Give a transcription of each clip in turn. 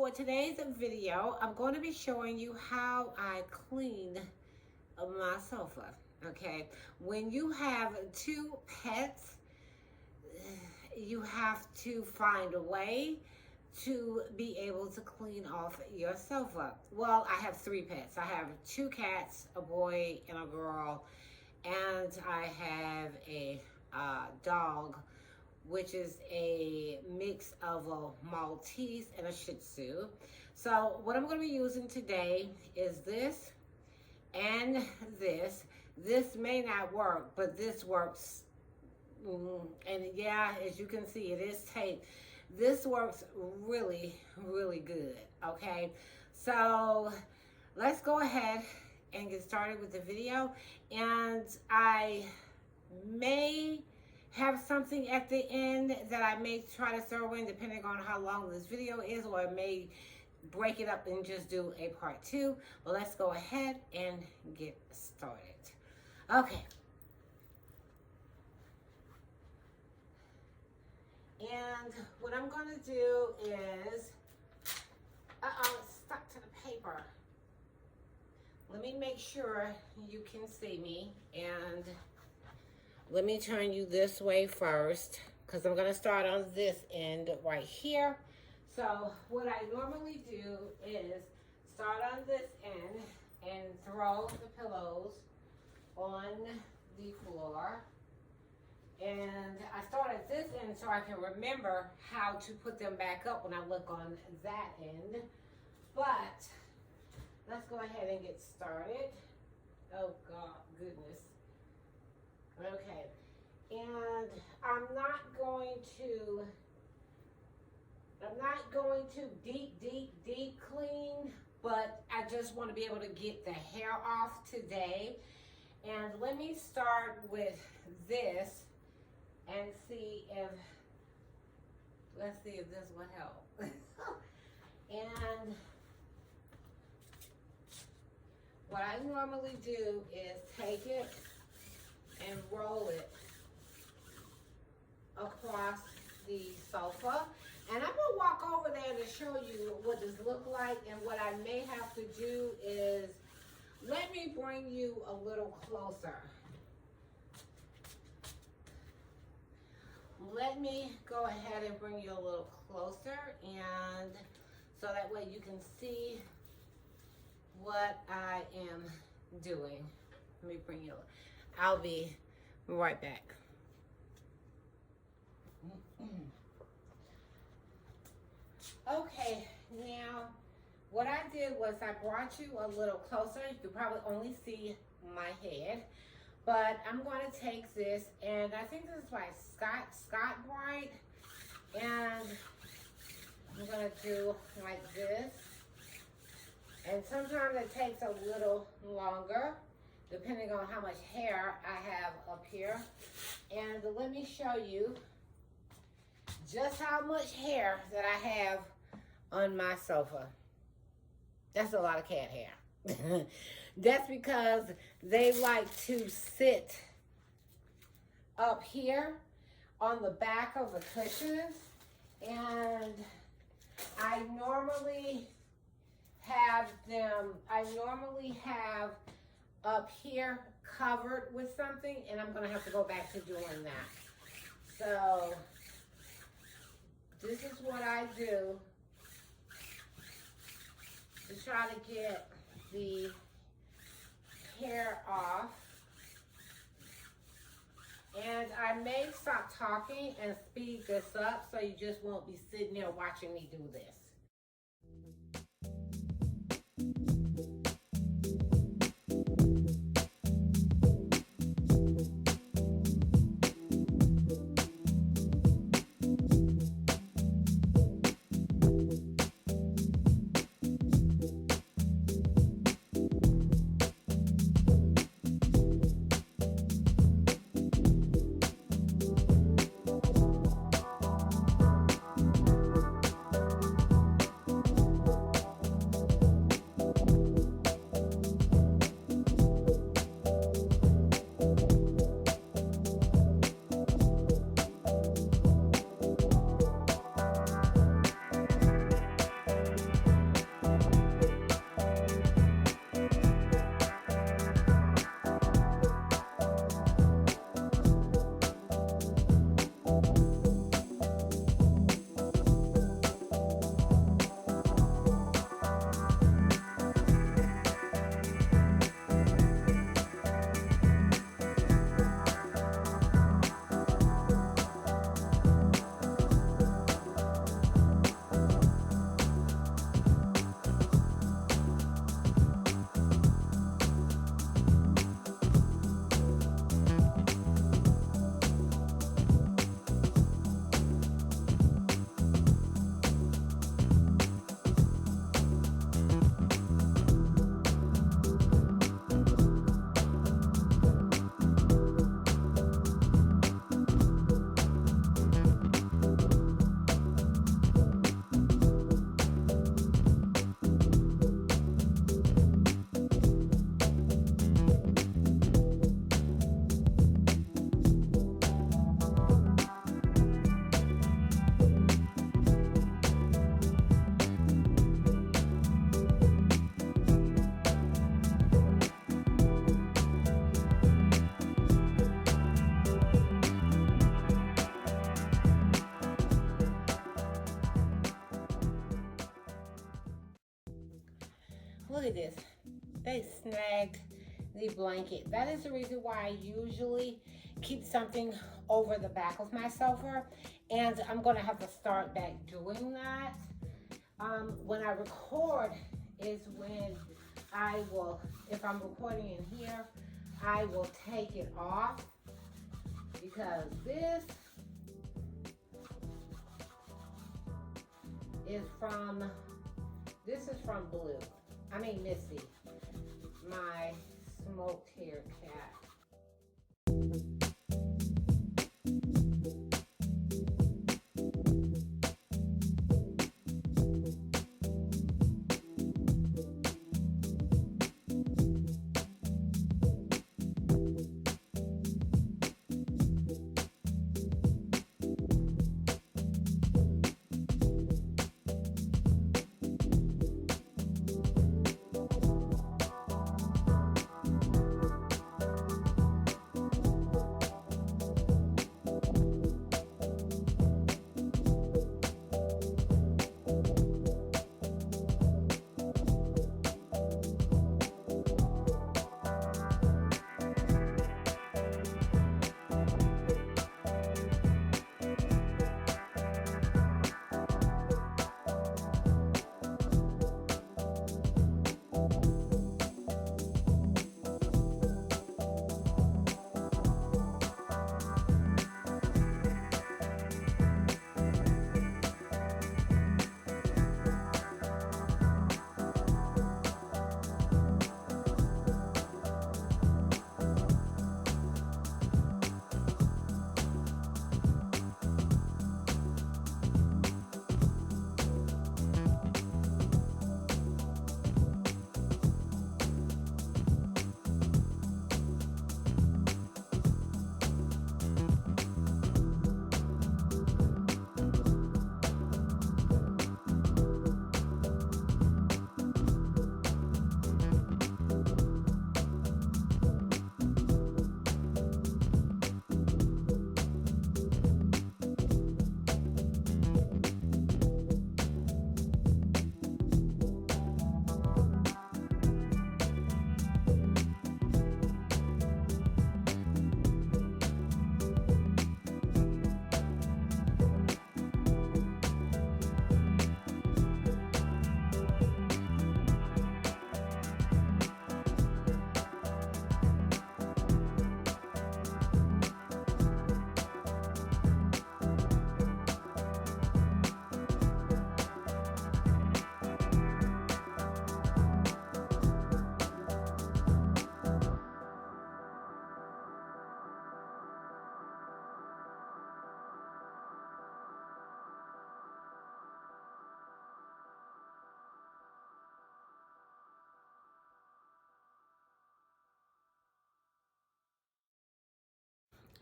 For today's video, I'm going to be showing you how I clean my sofa. Okay, when you have two pets, you have to find a way to be able to clean off your sofa. Well, I have three pets. I have two cats, a boy and a girl, and I have a dog, which is a mix of a Maltese and a Shih Tzu. So what I'm going to be using today is this and this. This may not work, but this works. And yeah, as you can see, it is tape. This works really, really good, okay? So let's go ahead and get started with the video. And I may have something at the end that I may try to throw in depending on how long this video is, or I may break it up and just do a part 2. But let's go ahead and get started. Okay. And what I'm going to do is, it's stuck to the paper. Let me make sure you can see me, and let me turn you this way first, because I'm going to start on this end right here. So what I normally do is start on this end and throw the pillows on the floor. And I start at this end so I can remember how to put them back up when I look on that end. But let's go ahead and get started. Oh God, goodness. Okay, and I'm not going to deep clean, but I just want to be able to get the hair off today. And let me start with this and let's see if this will help. And what I normally do is take it and roll it across the sofa. And I'm gonna walk over there to show you what this look like, and what I may have to do is, let me bring you a little closer. Let me go ahead and bring you a little closer, and so that way you can see what I am doing. Let me bring you, I'll be right back. Okay, now what I did was I brought you a little closer. You can probably only see my head, but I'm going to take this, and I think this is by Scott Bright, and I'm going to do like this. And sometimes it takes a little longer depending on how much hair I have up here. And let me show you just how much hair that I have on my sofa. That's a lot of cat hair. That's because they like to sit up here on the back of the cushions, and I normally have up here covered with something, and I'm gonna have to go back to doing that. So this is what I do to try to get the hair off. And I may stop talking and speed this up so you just won't be sitting there watching me do this. Look at this. They snagged the blanket. That is the reason why I usually keep something over the back of my sofa, and I'm gonna have to start back doing that. When I record is when I will, if I'm recording in here, I will take it off, because this is from Blue. I mean Missy, my smoked hair cat.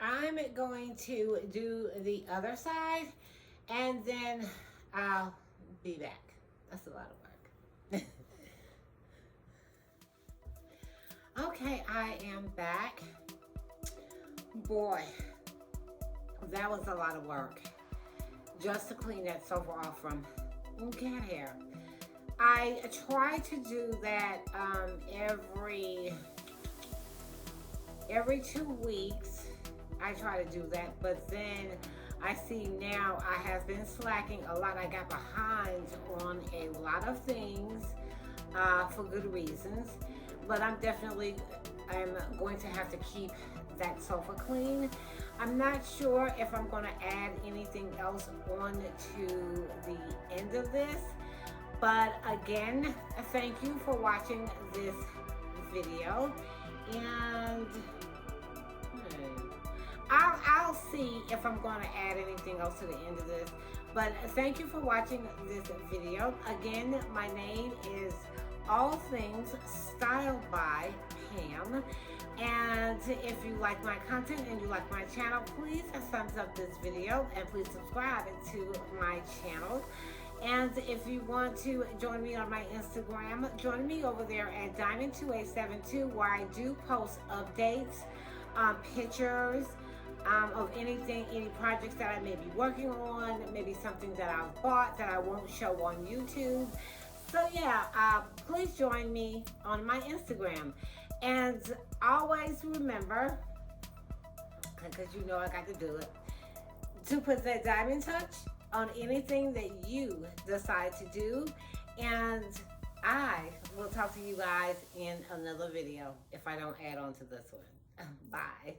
I'm going to do the other side, and then I'll be back. That's a lot of work. Okay, I am back. Boy, that was a lot of work just to clean that sofa off from cat hair. I try to do that every 2 weeks. I try to do that, but then I see now I have been slacking a lot. I got behind on a lot of things for good reasons, but I'm going to have to keep that sofa clean. I'm not sure if I'm going to add anything else on to the end of this, but again, thank you for watching this video, and I'll see if I'm going to add anything else to the end of this. But thank you for watching this video. Again, my name is Allthings Styled by Pam. And if you like my content and you like my channel, please thumbs up this video and please subscribe to my channel. And if you want to join me on my Instagram, join me over there at Diamond2872, where I do post updates, pictures, of anything, any projects that I may be working on, maybe something that I've bought that I won't show on YouTube. So yeah, please join me on my Instagram. And always remember, because you know I got to do it, to put that diamond touch on anything that you decide to do. And I will talk to you guys in another video if I don't add on to this one. Bye.